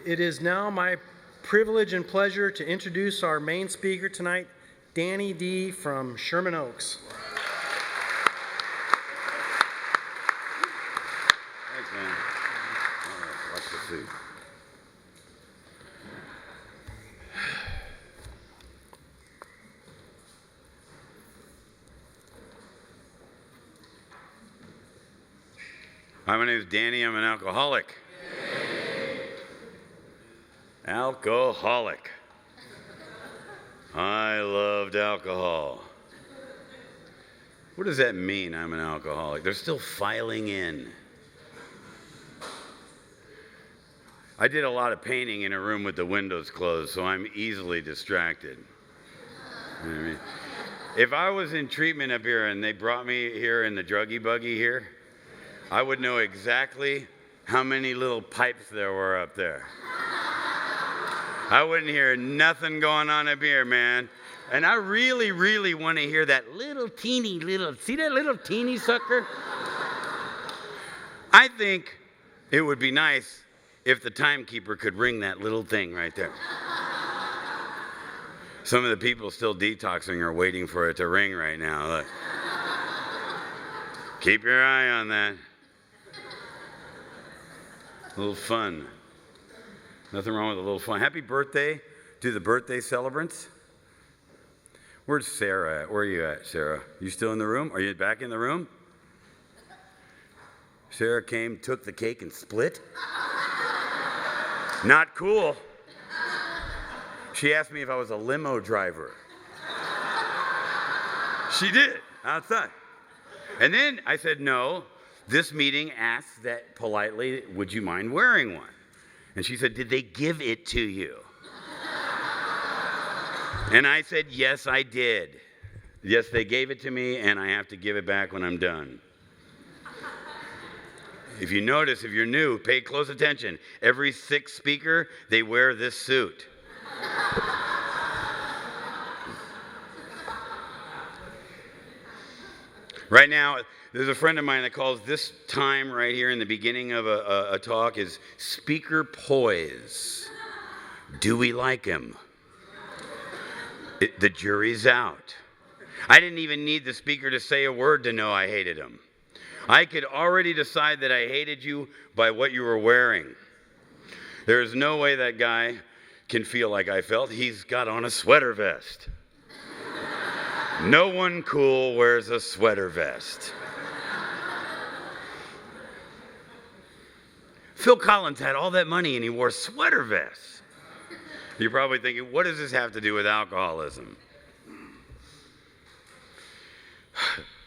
It is now my privilege and pleasure to introduce our main speaker tonight, Danny D. from Sherman Oaks. Thanks, man. All right, watch the food. Hi, my name is Danny. I'm an alcoholic. Alcoholic. I loved alcohol. What does that mean, I'm an alcoholic? They're still filing in. I did a lot of painting in a room with the windows closed, so I'm easily distracted. You know what I mean? If I was in treatment up here and they brought me here in the druggy buggy here, I would know exactly how many little pipes there were up there. I wouldn't hear nothing going on up here, man. And I really, really want to hear that see that little teeny sucker? I think it would be nice if the timekeeper could ring that little thing right there. Some of the people still detoxing are waiting for it to ring right now. Look. Keep your eye on that. A little fun. Nothing wrong with a little fun. Happy birthday to the birthday celebrants. Where's Sarah at? Where are you at, Sarah? You still in the room? Are you back in the room? Sarah came, took the cake, and split. Not cool. She asked me if I was a limo driver. She did, outside. And then I said, no. This meeting asked that politely, would you mind wearing one? And she said, did they give it to you? And I said, yes, I did. Yes, they gave it to me, and I have to give it back when I'm done. If you notice, if you're new, pay close attention. Every sixth speaker, they wear this suit. Right now, there's a friend of mine that calls this time right here in the beginning of a talk is speaker poise. Do we like him? The jury's out. I didn't even need the speaker to say a word to know I hated him. I could already decide that I hated you by what you were wearing. There is no way that guy can feel like I felt. He's got on a sweater vest. No one cool wears a sweater vest. Phil Collins had all that money and he wore sweater vests. You're probably thinking, what does this have to do with alcoholism?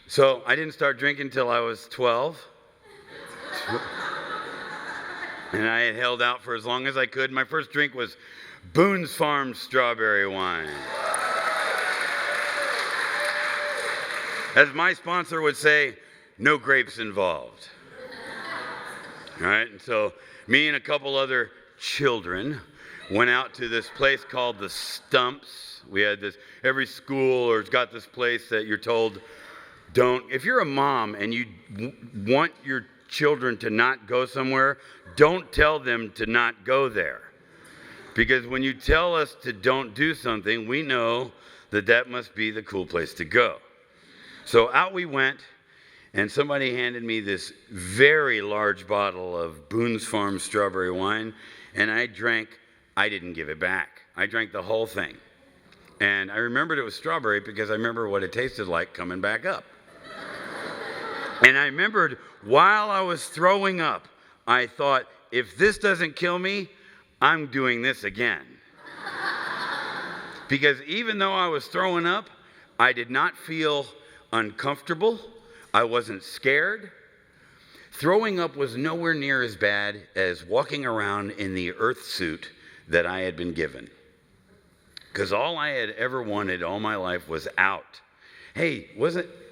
So I didn't start drinking until I was 12. And I had held out for as long as I could. My first drink was Boone's Farm strawberry wine. As my sponsor would say, no grapes involved. All right, and so me and a couple other children went out to this place called the Stumps. We had this, every school or it's got this place that you're told, don't, if you're a mom and you want your children to not go somewhere, don't tell them to not go there. Because when you tell us to don't do something, we know that that must be the cool place to go. So out we went, and somebody handed me this very large bottle of Boone's Farm strawberry wine, and I didn't give it back. I drank the whole thing. And I remembered it was strawberry because I remember what it tasted like coming back up. And I remembered while I was throwing up, I thought, if this doesn't kill me, I'm doing this again. Because even though I was throwing up, I did not feel uncomfortable. I wasn't scared. Throwing up was nowhere near as bad as walking around in the earth suit that I had been given. Because all I had ever wanted all my life was out. Hey,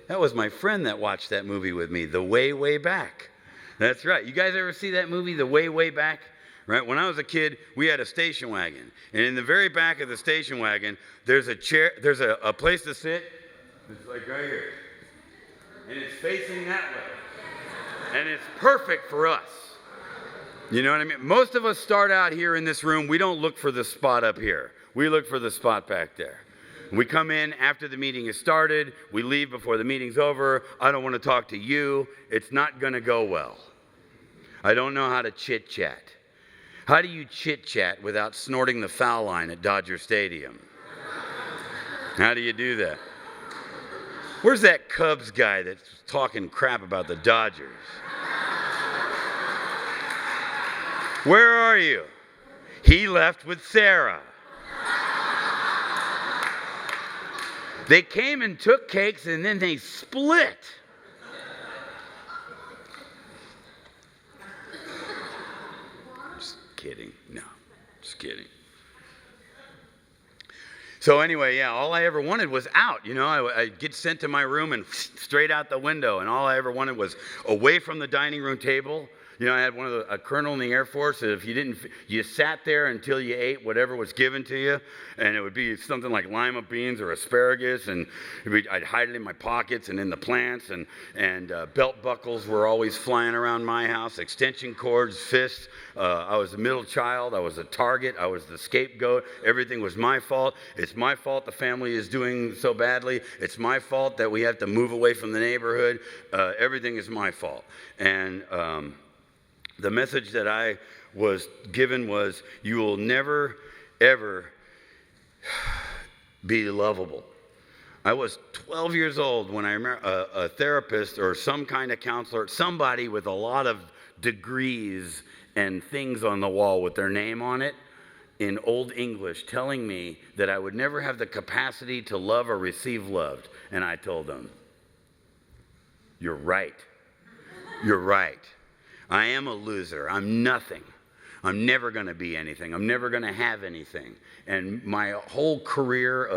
that was my friend that watched that movie with me, The Way, Way Back. That's right. You guys ever see that movie, The Way, Way Back? Right? When I was a kid, we had a station wagon. And in the very back of the station wagon, there's a chair, there's a place to sit. It's like right here. And it's facing that way. And it's perfect for us. You know what I mean? Most of us start out here in this room. We don't look for the spot up here. We look for the spot back there. We come in after the meeting is started. We leave before the meeting's over. I don't want to talk to you. It's not going to go well. I don't know how to chit-chat. How do you chit-chat without snorting the foul line at Dodger Stadium? How do you do that? Where's that Cubs guy that's talking crap about the Dodgers? Where are you? He left with Sarah. They came and took cakes and then they split. Just kidding. No, just kidding. So anyway, yeah, all I ever wanted was out. You know, I'd get sent to my room and straight out the window. And all I ever wanted was away from the dining room table. You know, I had a colonel in the Air Force that if you sat there until you ate whatever was given to you, and it would be something like lima beans or asparagus, and I'd hide it in my pockets and in the plants, and belt buckles were always flying around my house, extension cords, fists. I was the middle child. I was a target. I was the scapegoat. Everything was my fault. It's my fault the family is doing so badly. It's my fault that we have to move away from the neighborhood. Everything is my fault. And the message that I was given was, you will never, ever be lovable. I was 12 years old when I remember a therapist or some kind of counselor, somebody with a lot of degrees and things on the wall with their name on it in Old English, telling me that I would never have the capacity to love or receive loved. And I told them, you're right. You're right. I am a loser. I'm nothing. I'm never going to be anything. I'm never going to have anything. And my whole career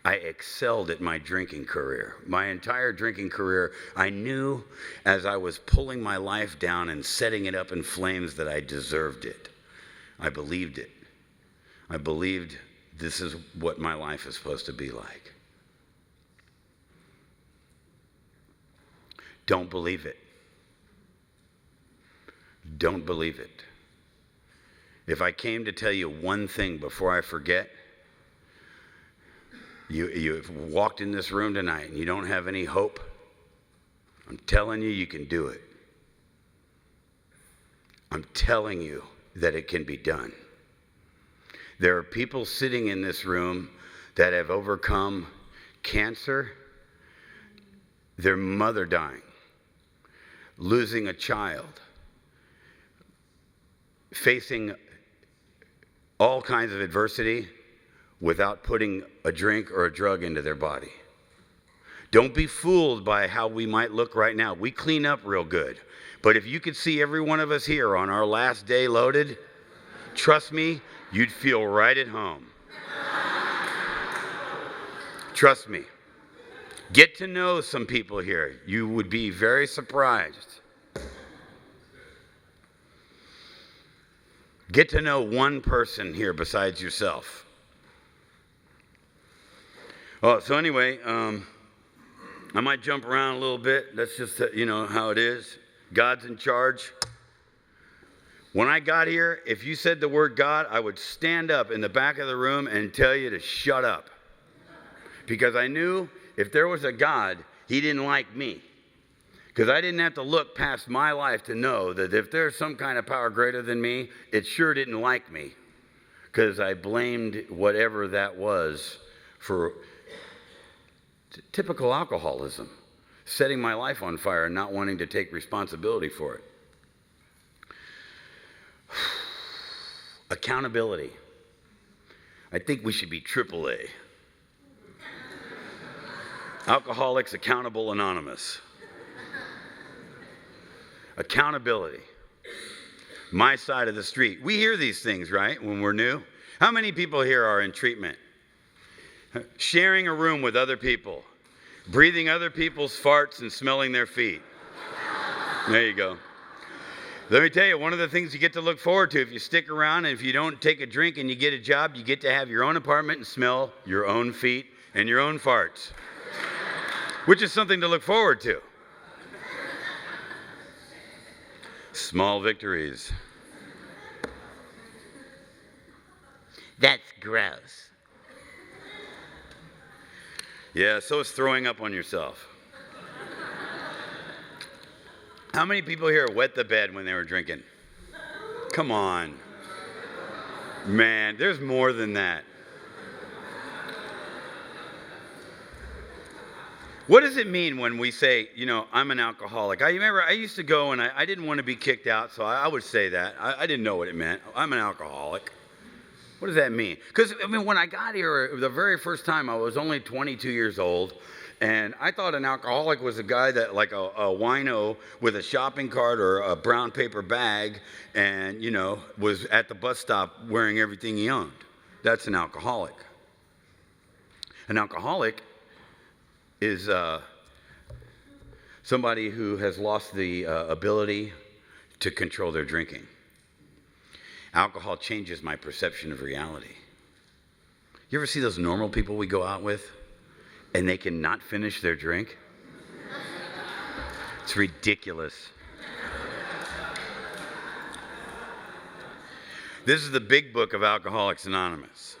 I excelled at my drinking career. My entire drinking career, I knew as I was pulling my life down and setting it up in flames that I deserved it. I believed it. I believed this is what my life is supposed to be like. Don't believe it. Don't believe it. If I came to tell you one thing before I forget, you've walked in this room tonight and you don't have any hope, I'm telling you, you can do it. I'm telling you that it can be done. There are people sitting in this room that have overcome cancer, their mother dying, losing a child, facing all kinds of adversity without putting a drink or a drug into their body. Don't be fooled by how we might look right now. We clean up real good. But if you could see every one of us here on our last day loaded, trust me, you'd feel right at home. Trust me. Get to know some people here. You would be very surprised. Get to know one person here besides yourself. Oh, so anyway, I might jump around a little bit. That's just, how it is. God's in charge. When I got here, if you said the word God, I would stand up in the back of the room and tell you to shut up. Because I knew if there was a God, he didn't like me. Because I didn't have to look past my life to know that if there's some kind of power greater than me, it sure didn't like me. Because I blamed whatever that was for typical alcoholism, setting my life on fire and not wanting to take responsibility for it. Accountability. I think we should be AAA. Alcoholics Accountable Anonymous. Accountability. My side of the street. We hear these things, right, when we're new? How many people here are in treatment? Sharing a room with other people. Breathing other people's farts and smelling their feet. There you go. Let me tell you, one of the things you get to look forward to if you stick around and if you don't take a drink and you get a job, you get to have your own apartment and smell your own feet and your own farts. Which is something to look forward to. Small victories. That's gross. Yeah, so is throwing up on yourself. How many people here wet the bed when they were drinking? Come on. Man, there's more than that. What does it mean when we say, I'm an alcoholic? I remember I used to go and I didn't want to be kicked out, so I would say that. I didn't know what it meant. I'm an alcoholic. What does that mean? Because, when I got here the very first time, I was only 22 years old, and I thought an alcoholic was a guy that, like a wino with a shopping cart or a brown paper bag and, was at the bus stop wearing everything he owned. That's an alcoholic. An alcoholic is somebody who has lost the ability to control their drinking. Alcohol changes my perception of reality. You ever see those normal people we go out with and they cannot finish their drink? It's ridiculous. This is the big book of Alcoholics Anonymous.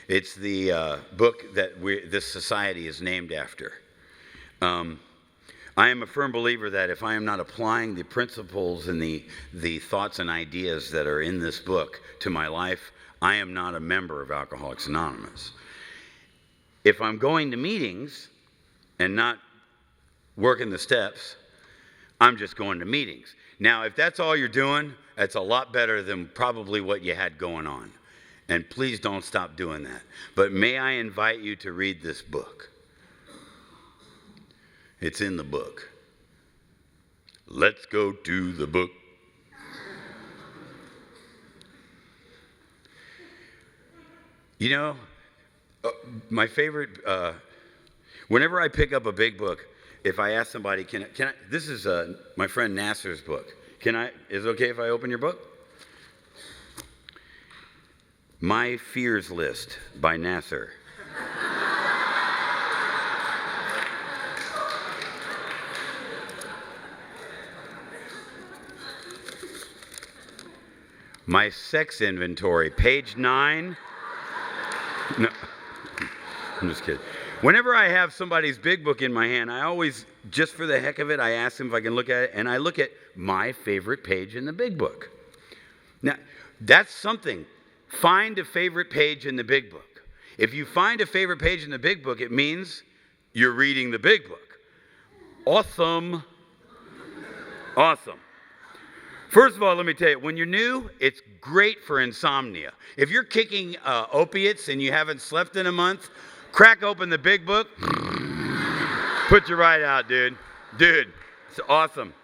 It's the book that this society is named after. I am a firm believer that if I am not applying the principles and the thoughts and ideas that are in this book to my life, I am not a member of Alcoholics Anonymous. If I'm going to meetings and not working the steps, I'm just going to meetings. Now, if that's all you're doing, that's a lot better than probably what you had going on. And please don't stop doing that. But may I invite you to read this book? It's in the book. Let's go to the book. My favorite, whenever I pick up a big book, if I ask somebody, can I this is my friend Nasser's book. Is it okay if I open your book? My Fears List by Nasser. My Sex Inventory, page 9. No, I'm just kidding. Whenever I have somebody's big book in my hand, I always, just for the heck of it, I ask them if I can look at it, and I look at my favorite page in the big book. Now, that's something. Find a favorite page in the big book. If you find a favorite page in the big book, it means you're reading the big book. Awesome. Awesome. First of all, let me tell you, when you're new, it's great for insomnia. If you're kicking opiates and you haven't slept in a month, crack open the big book, put you right out, dude. Dude, it's awesome.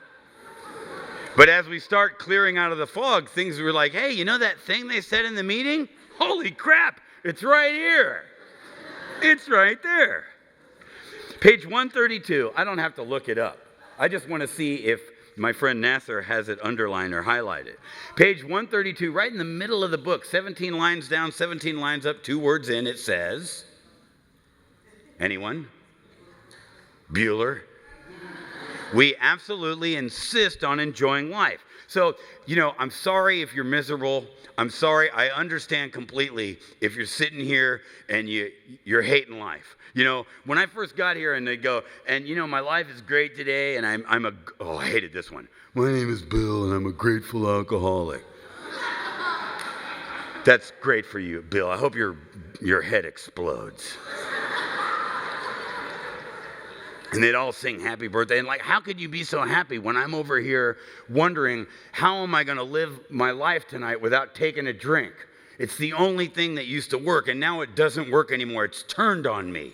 But as we start clearing out of the fog, things were like, hey, you know that thing they said in the meeting? Holy crap, it's right here. It's right there. Page 132, I don't have to look it up. I just want to see if my friend Nasser has it underlined or highlighted. Page 132, right in the middle of the book, 17 lines down, 17 lines up, 2 words in, it says, anyone? Bueller. We absolutely insist on enjoying life. So, I'm sorry if you're miserable. I'm sorry. I understand completely if you're sitting here and you're hating life. When I first got here and they go, and my life is great today, and I hated this one. My name is Bill, and I'm a grateful alcoholic. That's great for you, Bill. I hope your head explodes. And they'd all sing happy birthday. And how could you be so happy when I'm over here wondering, how am I going to live my life tonight without taking a drink? It's the only thing that used to work, and now it doesn't work anymore. It's turned on me.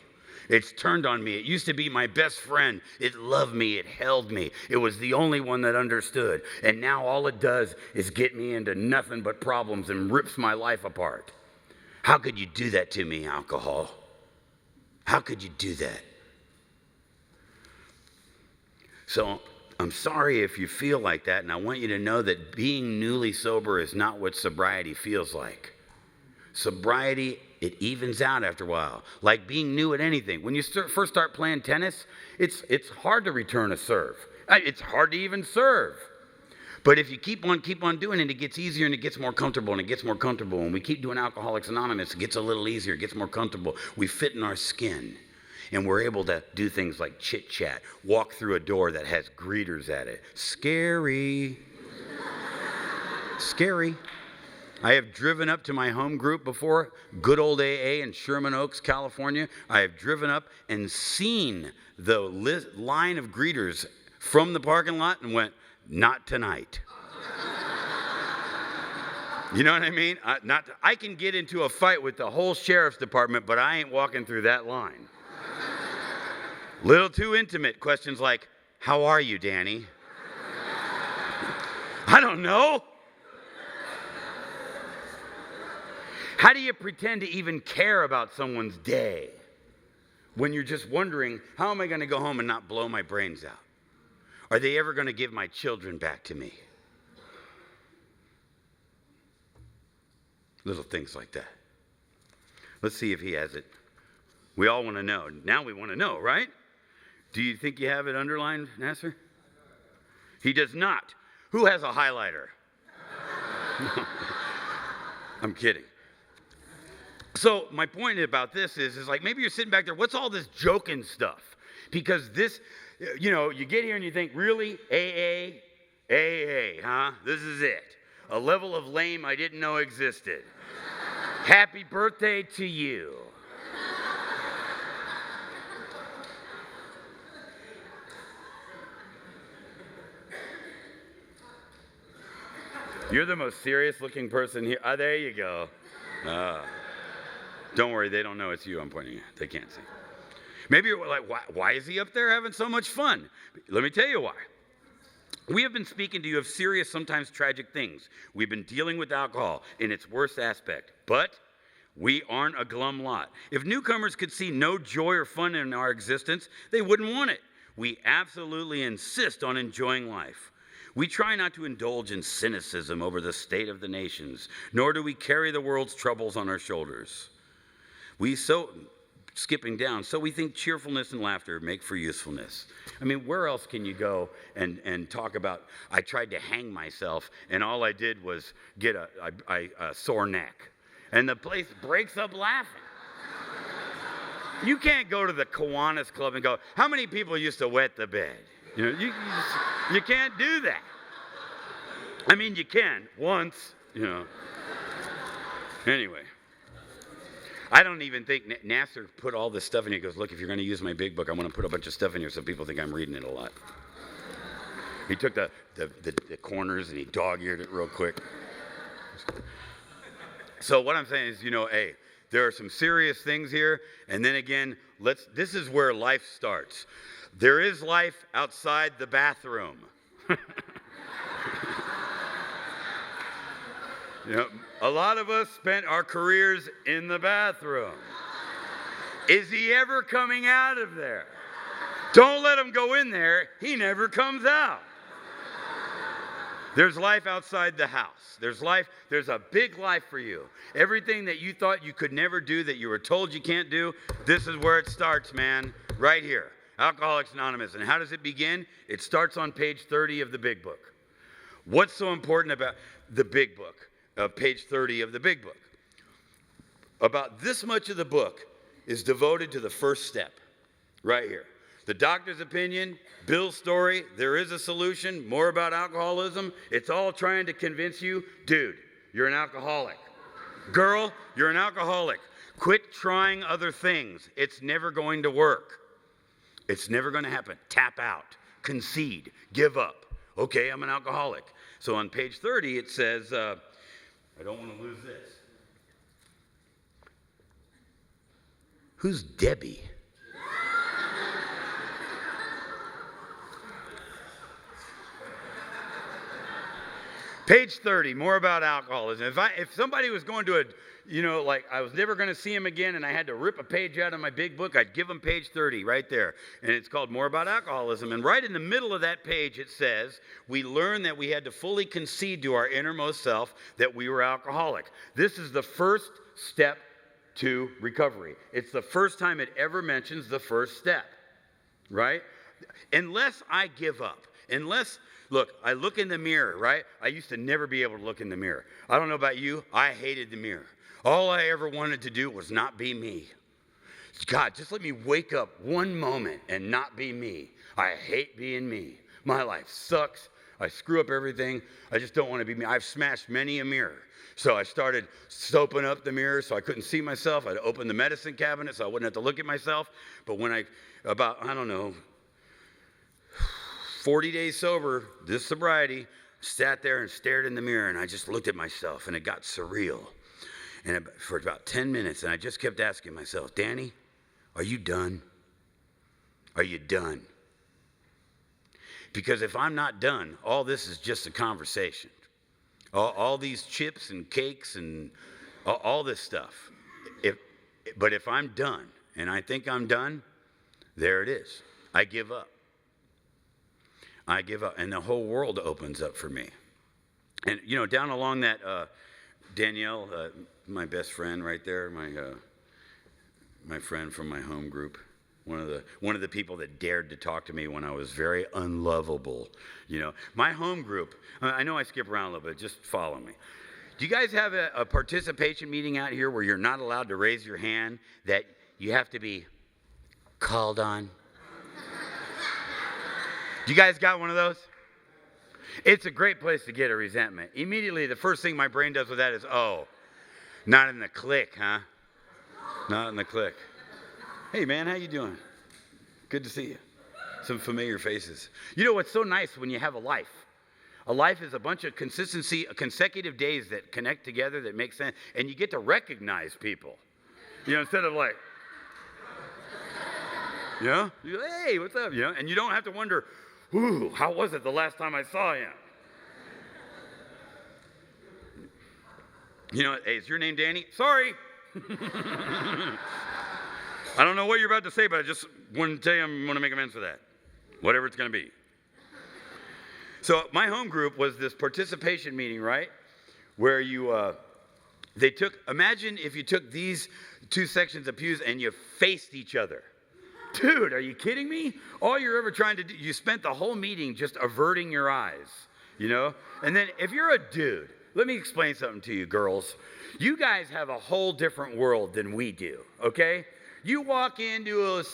It's turned on me. It used to be my best friend. It loved me. It held me. It was the only one that understood. And now all it does is get me into nothing but problems and rips my life apart. How could you do that to me, alcohol? How could you do that? So I'm sorry if you feel like that, and I want you to know that being newly sober is not what sobriety feels like. Sobriety, it evens out after a while, like being new at anything. When you first start playing tennis, it's hard to return a serve. It's hard to even serve. But if you keep on doing it, it gets easier and it gets more comfortable and it gets more comfortable. And we keep doing Alcoholics Anonymous, it gets a little easier, it gets more comfortable. We fit in our skin. And we're able to do things like chit chat, walk through a door that has greeters at it. Scary. Scary. I have driven up to my home group before, good old AA in Sherman Oaks, California. I have driven up and seen the line of greeters from the parking lot and went, not tonight. You know what I mean? I can get into a fight with the whole sheriff's department, but I ain't walking through that line. Little too intimate. Questions like, how are you, Danny? I don't know. How do you pretend to even care about someone's day when you're just wondering, how am I going to go home and not blow my brains out? Are they ever going to give my children back to me? Little things like that. Let's see if he has it. We all want to know. Now we want to know, right? Do you think you have it underlined, Nasser? He does not. Who has a highlighter? I'm kidding. So my point about this is like maybe you're sitting back there, what's all this joking stuff? Because this, you get here and you think, really? AA, huh? This is it. A level of lame I didn't know existed. Happy birthday to you. You're the most serious looking person here. Oh, there you go. Don't worry, they don't know it's you I'm pointing at. They can't see. Maybe you're like, why is he up there having so much fun? Let me tell you why. We have been speaking to you of serious, sometimes tragic things. We've been dealing with alcohol in its worst aspect. But we aren't a glum lot. If newcomers could see no joy or fun in our existence, they wouldn't want it. We absolutely insist on enjoying life. We try not to indulge in cynicism over the state of the nations, nor do we carry the world's troubles on our shoulders. Skipping down, so we think cheerfulness and laughter make for usefulness. I mean, where else can you go and talk about, I tried to hang myself, and all I did was get a sore neck. And the place breaks up laughing. You can't go to the Kiwanis Club and go, how many people used to wet the bed? You can't do that. I mean, you can once, Anyway, I don't even think Nasser put all this stuff in here. He goes, look, if you're going to use my big book, I want to put a bunch of stuff in here so people think I'm reading it a lot. He took the corners and he dog-eared it real quick. So what I'm saying is, hey, there are some serious things here. And then again, this is where life starts. There is life outside the bathroom. A lot of us spent our careers in the bathroom. Is he ever coming out of there? Don't let him go in there. He never comes out. There's life outside the house. There's a big life for you. Everything that you thought you could never do, that you were told you can't do, this is where it starts, man. Right here. Alcoholics Anonymous. And how does it begin? It starts on page 30 of the big book. What's so important about the big book? Page 30 of the big book. About this much of the book is devoted to the first step, right here. The doctor's opinion, Bill's story, there is a solution, more about alcoholism. It's all trying to convince you, dude, you're an alcoholic. Girl, you're an alcoholic. Quit trying other things. It's never going to work. It's never going to happen. Tap out, concede, give up. Okay, I'm an alcoholic. So on page 30, it says, I don't want to lose this. Who's Debbie? Page 30, more about alcoholism. If somebody was going to I was never going to see him again and I had to rip a page out of my big book, I'd give him page 30 right there. And it's called More About Alcoholism. And right in the middle of that page, it says, we learned that we had to fully concede to our innermost self that we were alcoholic. This is the first step to recovery. It's the first time it ever mentions the first step, right? Unless I give up, unless Look, I look in the mirror, right? I used to never be able to look in the mirror. I don't know about you. I hated the mirror. All I ever wanted to do was not be me. God, just let me wake up one moment and not be me. I hate being me. My life sucks. I screw up everything. I just don't want to be me. I've smashed many a mirror. So I started soaping up the mirror so I couldn't see myself. I'd open the medicine cabinet so I wouldn't have to look at myself. But when about 40 days sober, this sobriety, sat there and stared in the mirror, and I just looked at myself, and it got surreal. And for about 10 minutes, and I just kept asking myself, Danny, are you done? Are you done? Because if I'm not done, all this is just a conversation. All these chips and cakes and all this stuff. But if I'm done, and I think I'm done, there it is. I give up. I give up, and the whole world opens up for me. And, down along that, Danielle, my best friend right there, my friend from my home group, one of the people that dared to talk to me when I was very unlovable. My home group, I know I skip around a little bit, just follow me. Do you guys have a participation meeting out here where you're not allowed to raise your hand, that you have to be called on? You guys got one of those? It's a great place to get a resentment. Immediately, the first thing my brain does with that is, oh, not in the clique, huh? Not in the clique. Hey, man, how you doing? Good to see you. Some familiar faces. You know what's so nice when you have a life? A life is a bunch of consecutive days that connect together, that make sense, and you get to recognize people. Instead of like, hey, what's up? And you don't have to wonder, ooh, how was it the last time I saw him? Hey, is your name Danny? Sorry. I don't know what you're about to say, but I just want to tell you I'm going to make amends for that. Whatever it's going to be. So my home group was this participation meeting, right? Where imagine if you took these two sections of pews and you faced each other. Dude, are you kidding me? All you're ever trying to do, you spent the whole meeting just averting your eyes, And then if you're a dude, let me explain something to you, girls. You guys have a whole different world than we do, okay? You walk into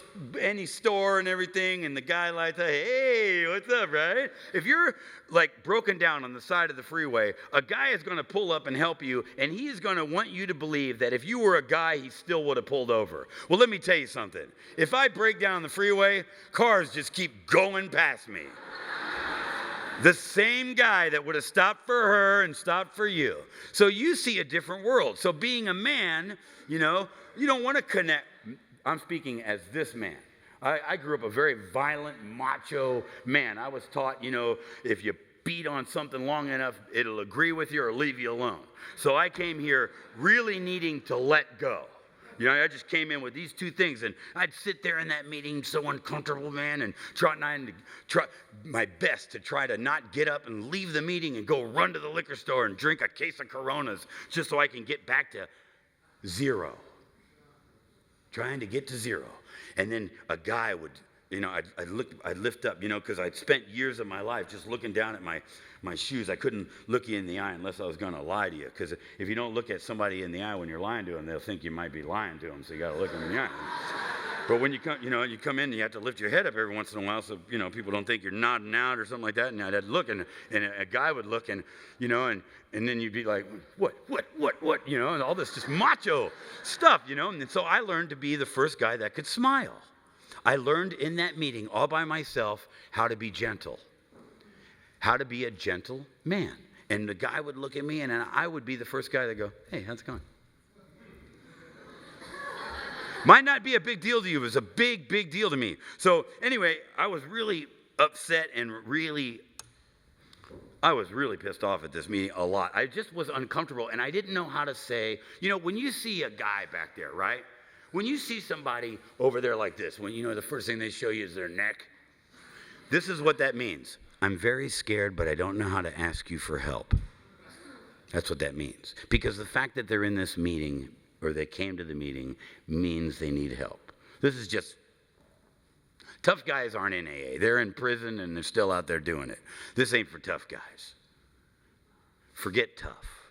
any store and everything, and the guy like, hey, what's up, right? If you're like broken down on the side of the freeway, a guy is going to pull up and help you, and he's going to want you to believe that if you were a guy, he still would have pulled over. Well, let me tell you something. If I break down the freeway, cars just keep going past me. The same guy that would have stopped for her and stopped for you. So you see a different world. So being a man, you don't want to connect. I'm speaking as this man. I grew up a very violent, macho man. I was taught, if you beat on something long enough, it'll agree with you or leave you alone. So I came here really needing to let go. I just came in with these two things, and I'd sit there in that meeting so uncomfortable, man, and try my best to try to not get up and leave the meeting and go run to the liquor store and drink a case of Coronas just so I can get back to zero. Trying to get to zero. And then a guy would, I'd lift up, because I'd spent years of my life just looking down at my shoes. I couldn't look you in the eye unless I was going to lie to you. Because if you don't look at somebody in the eye when you're lying to them, they'll think you might be lying to them. So you got to look them in the eye. But when you come, you come in and you have to lift your head up every once in a while so, people don't think you're nodding out or something like that. And I'd look, and a guy would look, and then you'd be like, what, and all this just macho stuff, And so I learned to be the first guy that could smile. I learned in that meeting all by myself how to be gentle, how to be a gentle man. And the guy would look at me, and I would be the first guy to go, hey, how's it going? Might not be a big deal to you. It was a big, big deal to me. So anyway, I was really upset and I was really pissed off at this meeting a lot. I just was uncomfortable, and I didn't know how to say, when you see a guy back there, right? When you see somebody over there like this, when the first thing they show you is their neck, this is what that means. I'm very scared, but I don't know how to ask you for help. That's what that means. Because the fact that they're in this meeting, or they came to the meeting, means they need help. This is just Tough guys aren't in AA. They're in prison and they're still out there doing it. This ain't for tough guys. Forget tough.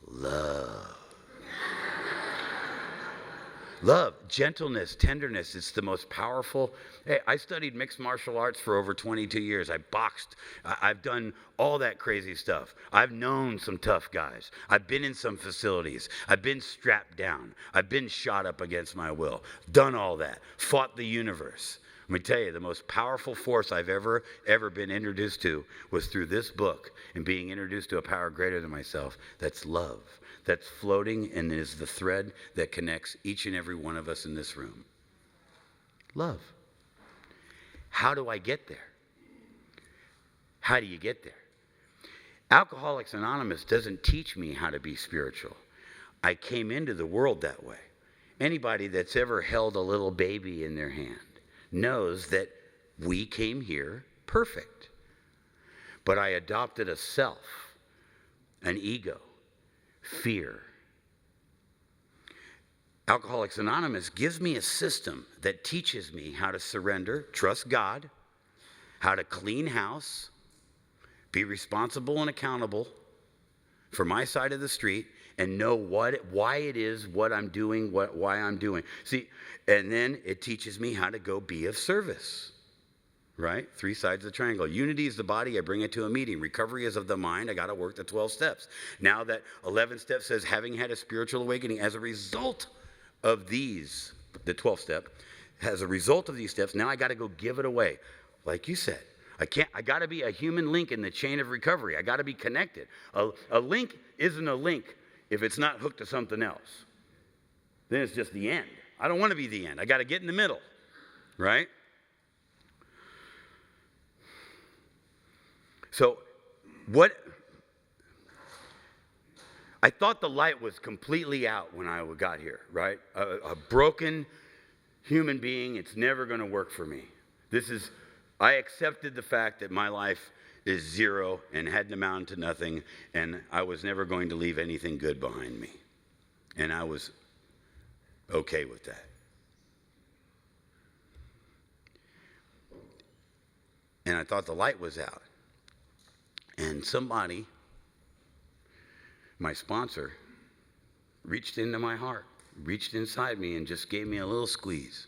Love. Love, gentleness, tenderness. It's the most powerful. Hey, I studied mixed martial arts for over 22 years. I boxed. I've done all that crazy stuff. I've known some tough guys. I've been in some facilities. I've been strapped down. I've been shot up against my will. Done all that. Fought the universe. Let me tell you, the most powerful force I've ever been introduced to was through this book and being introduced to a power greater than myself. That's love. That's floating and is the thread that connects each and every one of us in this room. Love. How do I get there? How do you get there? Alcoholics Anonymous doesn't teach me how to be spiritual. I came into the world that way. Anybody that's ever held a little baby in their hand knows that we came here perfect. But I adopted a self, an ego, fear. Alcoholics Anonymous gives me a system that teaches me how to surrender, trust God, how to clean house, be responsible and accountable for my side of the street, and know why it is what I'm doing, why I'm doing. See, and then it teaches me how to go be of service. Right? 3 sides of the triangle. Unity is the body. I bring it to a meeting. Recovery is of the mind. I got to work the 12 steps. Now that 11 steps says, having had a spiritual awakening as a result of these, the 12th step, as a result of these steps, now I got to go give it away. Like you said, I got to be a human link in the chain of recovery. I got to be connected. A link isn't a link if it's not hooked to something else. Then it's just the end. I don't want to be the end. I got to get in the middle. Right? So, I thought the light was completely out when I got here, right? A broken human being, it's never going to work for me. I accepted the fact that my life is zero and hadn't amounted to nothing, and I was never going to leave anything good behind me. And I was okay with that. And I thought the light was out. And somebody, my sponsor, reached into my heart, reached inside me and just gave me a little squeeze.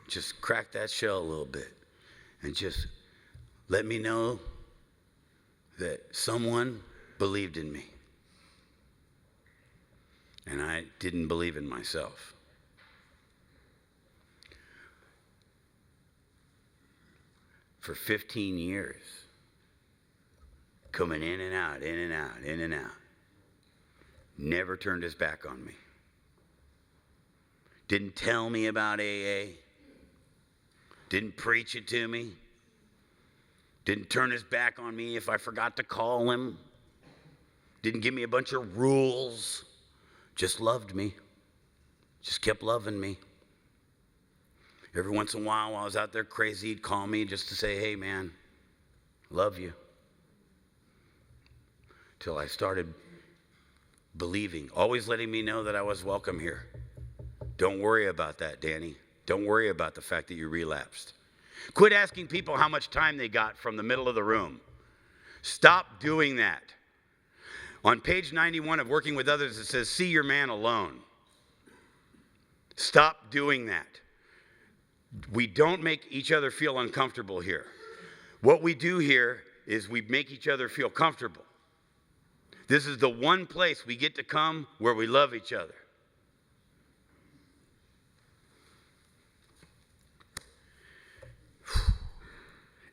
Just cracked that shell a little bit and just let me know that someone believed in me. And I didn't believe in myself. For 15 years. Coming in and out, in and out, in and out. Never turned his back on me. Didn't tell me about AA. Didn't preach it to me. Didn't turn his back on me if I forgot to call him. Didn't give me a bunch of rules. Just loved me. Just kept loving me. Every once in a while I was out there crazy, he'd call me just to say, hey man, love you. Till I started believing, always letting me know that I was welcome here. Don't worry about that, Danny. Don't worry about the fact that you relapsed. Quit asking people how much time they got from the middle of the room. Stop doing that. On page 91 of Working with Others, it says, see your man alone. Stop doing that. We don't make each other feel uncomfortable here. What we do here is we make each other feel comfortable. This is the one place we get to come where we love each other.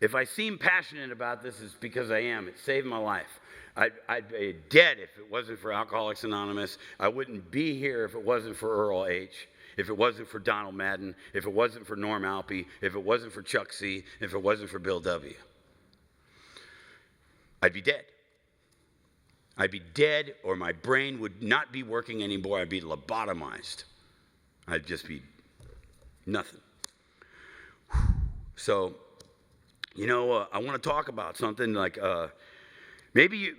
If I seem passionate about this, it's because I am. It saved my life. I'd be dead if it wasn't for Alcoholics Anonymous. I wouldn't be here if it wasn't for Earl H., if it wasn't for Donald Madden, if it wasn't for Norm Alpe, if it wasn't for Chuck C., if it wasn't for Bill W. I'd be dead. I'd be dead, or my brain would not be working anymore. I'd be lobotomized. I'd just be nothing. So, I want to talk about something like maybe you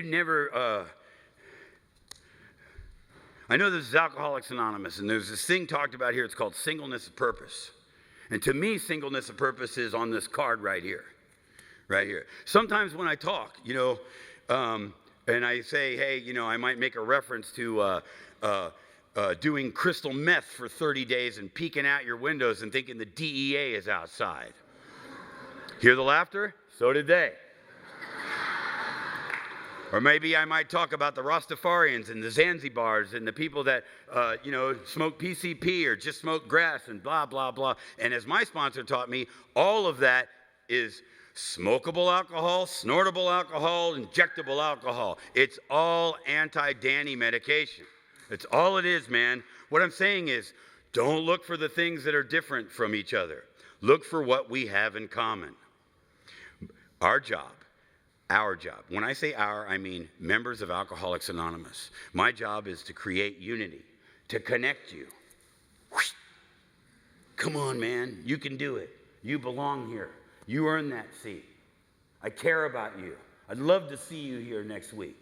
never. I know this is Alcoholics Anonymous, and there's this thing talked about here. It's called singleness of purpose. And to me, singleness of purpose is on this card right here. Right here. Sometimes when I talk, and I say, hey, I might make a reference to doing crystal meth for 30 days and peeking out your windows and thinking the DEA is outside. Hear the laughter? So did they. Or maybe I might talk about the Rastafarians and the Zanzibars and the people that, smoke PCP or just smoke grass and blah, blah, blah. And as my sponsor taught me, all of that is smokable alcohol, snortable alcohol, injectable alcohol. It's all anti-Danny medication. It's all it is, man. What I'm saying is, don't look for the things that are different from each other. Look for what we have in common. Our job. When I say our, I mean members of Alcoholics Anonymous. My job is to create unity, to connect you. Come on, man. You can do it. You belong here. You earn that seat. I care about you. I'd love to see you here next week.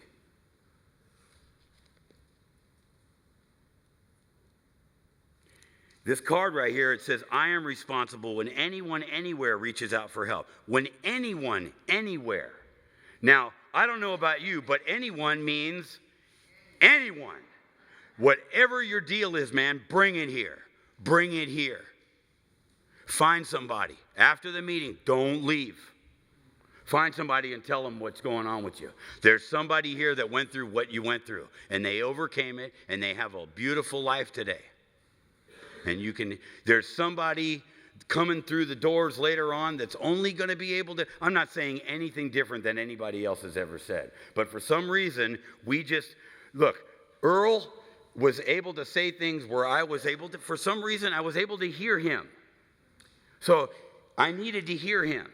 This card right here, it says, I am responsible when anyone anywhere reaches out for help. When anyone anywhere. Now, I don't know about you, but anyone means anyone. Whatever your deal is, man, bring it here. Bring it here. Find somebody. After the meeting, don't leave. Find somebody and tell them what's going on with you. There's somebody here that went through what you went through, and they overcame it, and they have a beautiful life today. And there's somebody coming through the doors later on that's only going to be able to, I'm not saying anything different than anybody else has ever said. But for some reason, Earl was able to say things where for some reason, I was able to hear him. So I needed to hear him.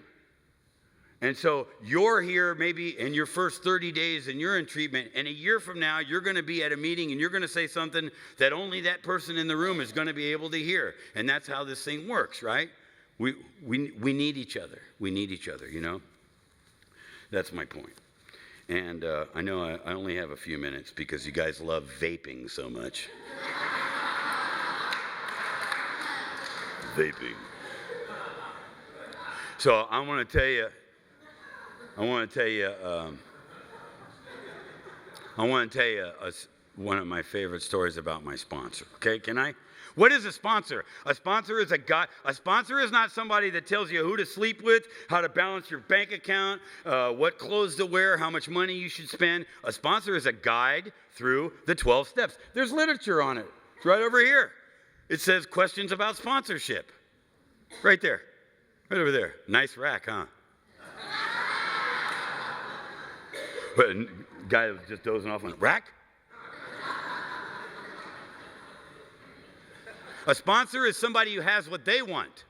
And so you're here maybe in your first 30 days and you're in treatment, and a year from now you're going to be at a meeting and you're going to say something that only that person in the room is going to be able to hear. And that's how this thing works, right? We need each other. We need each other, That's my point. And I know I only have a few minutes because you guys love vaping so much. Vaping. So I want to tell you one of my favorite stories about my sponsor. Okay, can I? What is a sponsor? A sponsor is a guy. A sponsor is not somebody that tells you who to sleep with, how to balance your bank account, what clothes to wear, how much money you should spend. A sponsor is a guide through the 12 steps. There's literature on it. It's right over here. It says questions about sponsorship. Right there. Right over there. Nice rack, huh? But a guy was just dozing off went, rack? A sponsor is somebody who has what they want.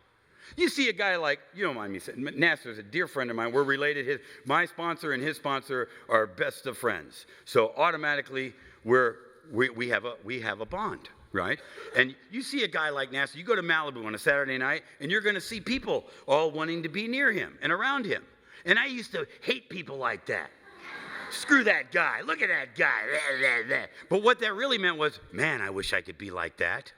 You see a guy like, you don't mind me saying, Nasser's a dear friend of mine. We're related. My sponsor and his sponsor are best of friends. So automatically we have a bond, right? And you see a guy like Nasser, you go to Malibu on a Saturday night, and you're going to see people all wanting to be near him and around him. And I used to hate people like that. Screw that guy. Look at that guy. But what that really meant was, man, I wish I could be like that.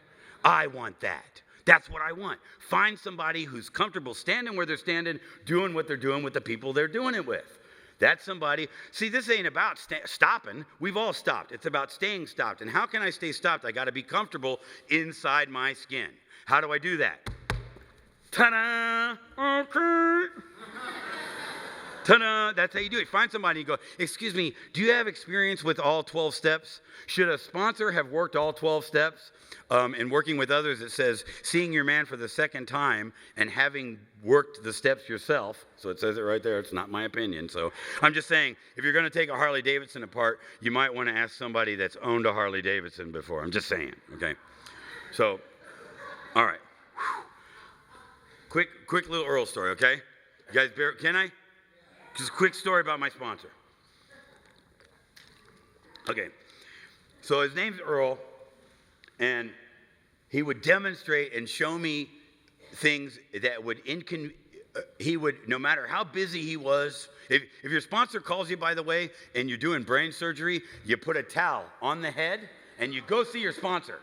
I want that. That's what I want. Find somebody who's comfortable standing where they're standing, doing what they're doing with the people they're doing it with. That's somebody. See, this ain't about stopping. We've all stopped. It's about staying stopped. And how can I stay stopped? I got to be comfortable inside my skin. How do I do that? Ta-da! Okay. Ta-da! That's how you do it. Find somebody and go, excuse me, do you have experience with all 12 steps? Should a sponsor have worked all 12 steps? And working with others, it says, seeing your man for the second time and having worked the steps yourself. So it says it right there. It's not my opinion. So I'm just saying, if you're going to take a Harley Davidson apart, you might want to ask somebody that's owned a Harley Davidson before. I'm just saying, okay? So, all right. Quick little Earl story, okay? You guys, can I? Just a quick story about my sponsor. Okay. So his name's Earl. And he would demonstrate and show me things that would no matter how busy he was, if your sponsor calls you, by the way, and you're doing brain surgery, you put a towel on the head and you go see your sponsor,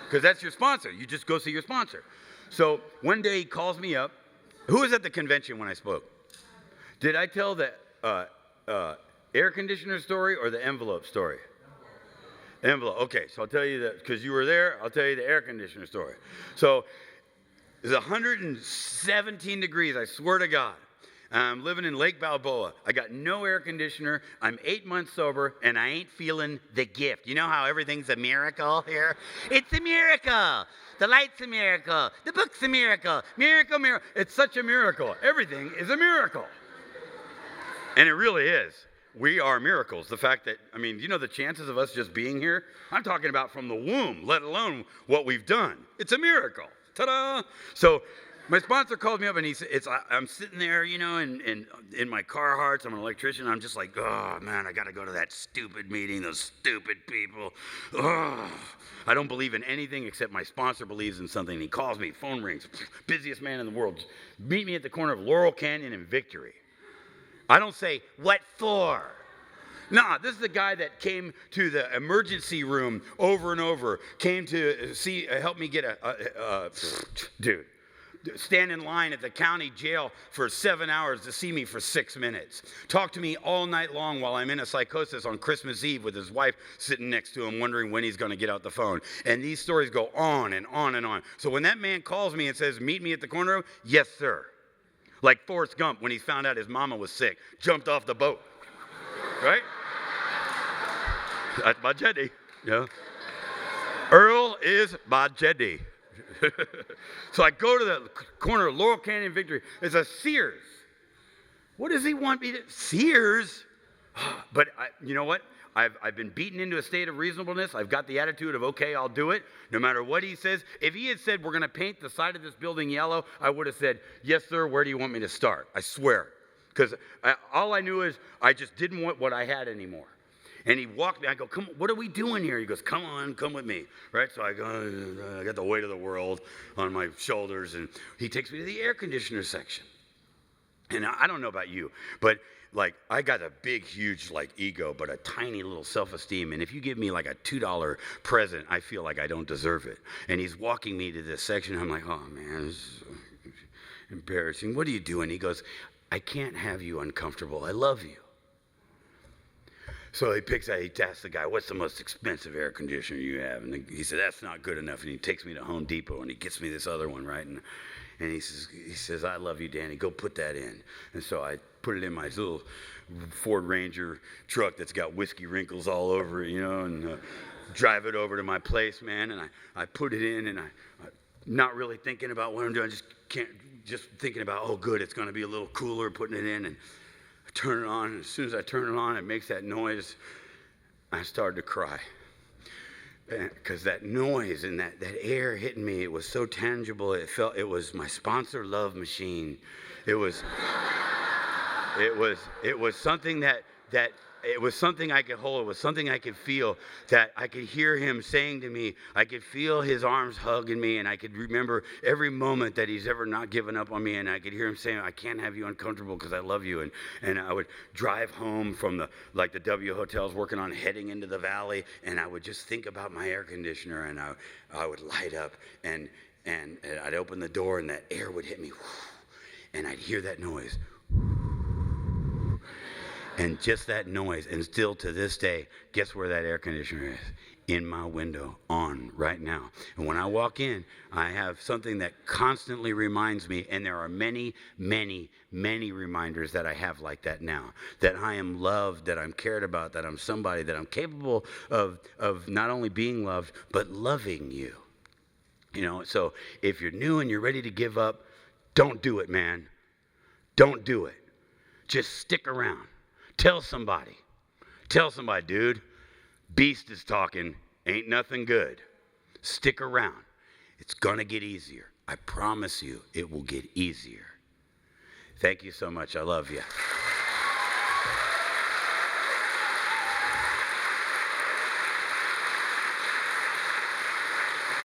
because that's your sponsor. You just go see your sponsor. So one day he calls me up. Who was at the convention when I spoke? Did I tell the air conditioner story or the envelope story? Envelope. Okay, so I'll tell you that because you were there. I'll tell you the air conditioner story. So it's 117 degrees. I swear to God. I'm living in Lake Balboa. I got no air conditioner. I'm 8 months sober, and I ain't feeling the gift. You know how everything's a miracle here? It's a miracle. The light's a miracle. The book's a miracle. Miracle, miracle. It's such a miracle. Everything is a miracle. And it really is. We are miracles. The fact that, I mean, you know the chances of us just being here? I'm talking about from the womb, let alone what we've done. It's a miracle. Ta-da! So my sponsor called me up, and I'm sitting there, you know, in my Carhartts. I'm an electrician. I'm just like, oh, man, I got to go to that stupid meeting, those stupid people. Oh, I don't believe in anything except my sponsor believes in something. He calls me, phone rings, busiest man in the world. Meet me at the corner of Laurel Canyon and Victory. I don't say, what for? Nah, this is the guy that came to the emergency room over and over, came to help me get dude, stand in line at the county jail for 7 hours to see me for 6 minutes. Talk to me all night long while I'm in a psychosis on Christmas Eve with his wife sitting next to him wondering when he's going to get out the phone. And these stories go on and on and on. So when that man calls me and says, meet me at the corner, yes, sir. Like Forrest Gump when he found out his mama was sick, jumped off the boat, right? That's my Jeddy, yeah. Earl is my Jeddy. So I go to the corner of Laurel Canyon Victory. It's a Sears. What does he want me to? Sears? But you know what? I've been beaten into a state of reasonableness. I've got the attitude of, okay, I'll do it, no matter what he says. If he had said, we're going to paint the side of this building yellow, I would have said, yes, sir, where do you want me to start? I swear. Because all I knew is I just didn't want what I had anymore. And he walked me. I go, come, what are we doing here? He goes, come on, come with me. Right? So I go, I got the weight of the world on my shoulders. And he takes me to the air conditioner section. And I don't know about you, but like I got a big, huge like ego, but a tiny little self-esteem. And if you give me like a $2 present, I feel like I don't deserve it. And he's walking me to this section. I'm like, oh man, this is embarrassing. What are you doing? He goes, I can't have you uncomfortable. I love you. So he asks the guy, what's the most expensive air conditioner you have? And he said, that's not good enough. And he takes me to Home Depot and he gets me this other one, right? And he says, I love you, Danny. Go put that in. And so I put it in my little Ford Ranger truck that's got whiskey wrinkles all over it, you know, and drive it over to my place, man. And I put it in, and I not really thinking about what I'm doing. Just thinking about, oh, good, it's going to be a little cooler, putting it in. And I turn it on, and as soon as I turn it on, it makes that noise. I started to cry. Because that noise and that air hitting me, it was so tangible. It was my sponsor love machine. It was something that it was something I could hold. It was something I could feel, that I could hear him saying to me. I could feel his arms hugging me, and I could remember every moment that he's ever not given up on me. And I could hear him saying, I can't have you uncomfortable because I love you. And I would drive home from the W hotels working on heading into the valley, and I would just think about my air conditioner, and I would light up, and I'd open the door, and that air would hit me, and I'd hear that noise. And just that noise, and still to this day, guess where that air conditioner is? In my window, on right now. And when I walk in, I have something that constantly reminds me, and there are many, many, many reminders that I have like that now, that I am loved, that I'm cared about, that I'm somebody, that I'm capable of not only being loved, but loving you. You know, so if you're new and you're ready to give up, don't do it, man. Don't do it. Just stick around. Tell somebody, dude, Beast is talking, ain't nothing good. Stick around. It's going to get easier. I promise you, it will get easier. Thank you so much. I love you.